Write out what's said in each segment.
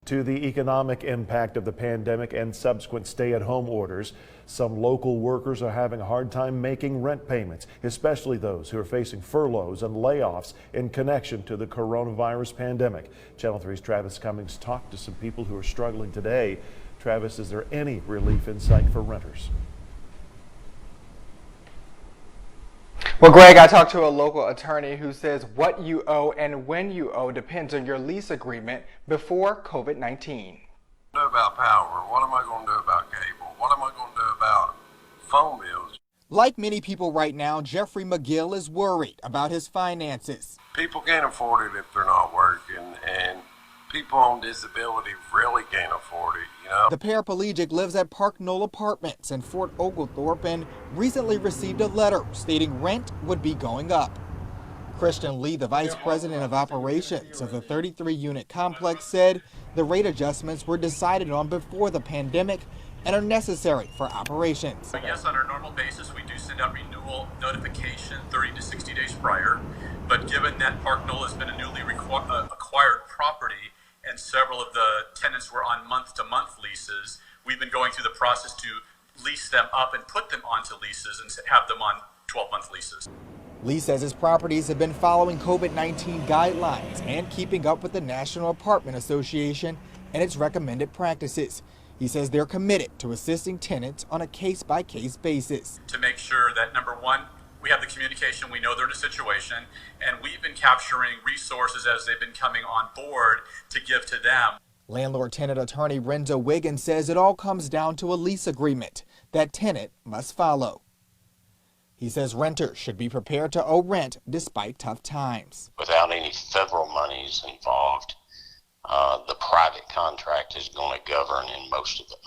To the economic impact of the pandemic and subsequent stay-at-home orders, some local workers are having a hard time making rent payments, especially those who are facing furloughs and layoffs in connection to the coronavirus pandemic. Channel 3's Travis Cummings talked to some people who are struggling today. Travis, is there any relief in sight for renters? Well, Greg, I talked to a local attorney who says what you owe and when you owe depends on your lease agreement before COVID-19. Do about power? What am I going to do about cable? What am I going to do about phone bills? Like many people right now, Jeffrey McGill is worried about his finances. People can't afford it if they're not working, and people on disability really can't afford it, you know? The paraplegic lives at Park Knoll Apartments in Fort Oglethorpe and recently received a letter stating rent would be going up. Christian Lee, the vice president of operations of the 33-unit complex, said the rate adjustments were decided on before the pandemic and are necessary for operations. Yes, on our normal basis, we do send out renewal notification 30 to 60 days prior, but given that Park Knoll has been a newly acquired property and several of the tenants were on month-to-month leases, we've been going through the process to lease them up and put them onto leases and have them on 12-month leases. Lee says his properties have been following COVID-19 guidelines and keeping up with the National Apartment Association and its recommended practices. He says they're committed to assisting tenants on a case-by-case basis. To make sure that, number one, we have the communication, we know they're in a situation, and we've been capturing resources as they've been coming on board to give to them. Landlord-tenant attorney Renzo Wiggins says it all comes down to a lease agreement that tenant must follow. He says renters should be prepared to owe rent despite tough times. Without any federal monies involved, the private contract is going to govern in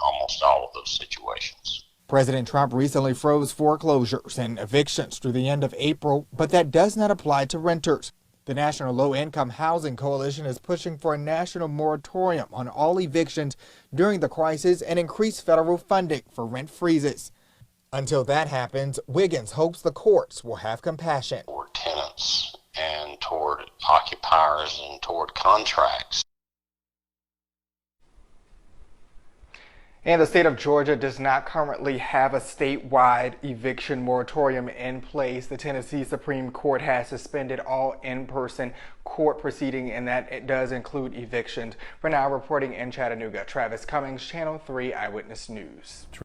almost all of those situations. President Trump recently froze foreclosures and evictions through the end of April, but that does not apply to renters. The National Low-Income Housing Coalition is pushing for a national moratorium on all evictions during the crisis and increased federal funding for rent freezes. Until that happens, Wiggins hopes the courts will have compassion toward tenants and toward occupiers and toward contracts. And the state of Georgia does not currently have a statewide eviction moratorium in place. The Tennessee Supreme Court has suspended all in-person court proceeding, and that it does include evictions. For now, reporting in Chattanooga, Travis Cummings, Channel 3 Eyewitness News.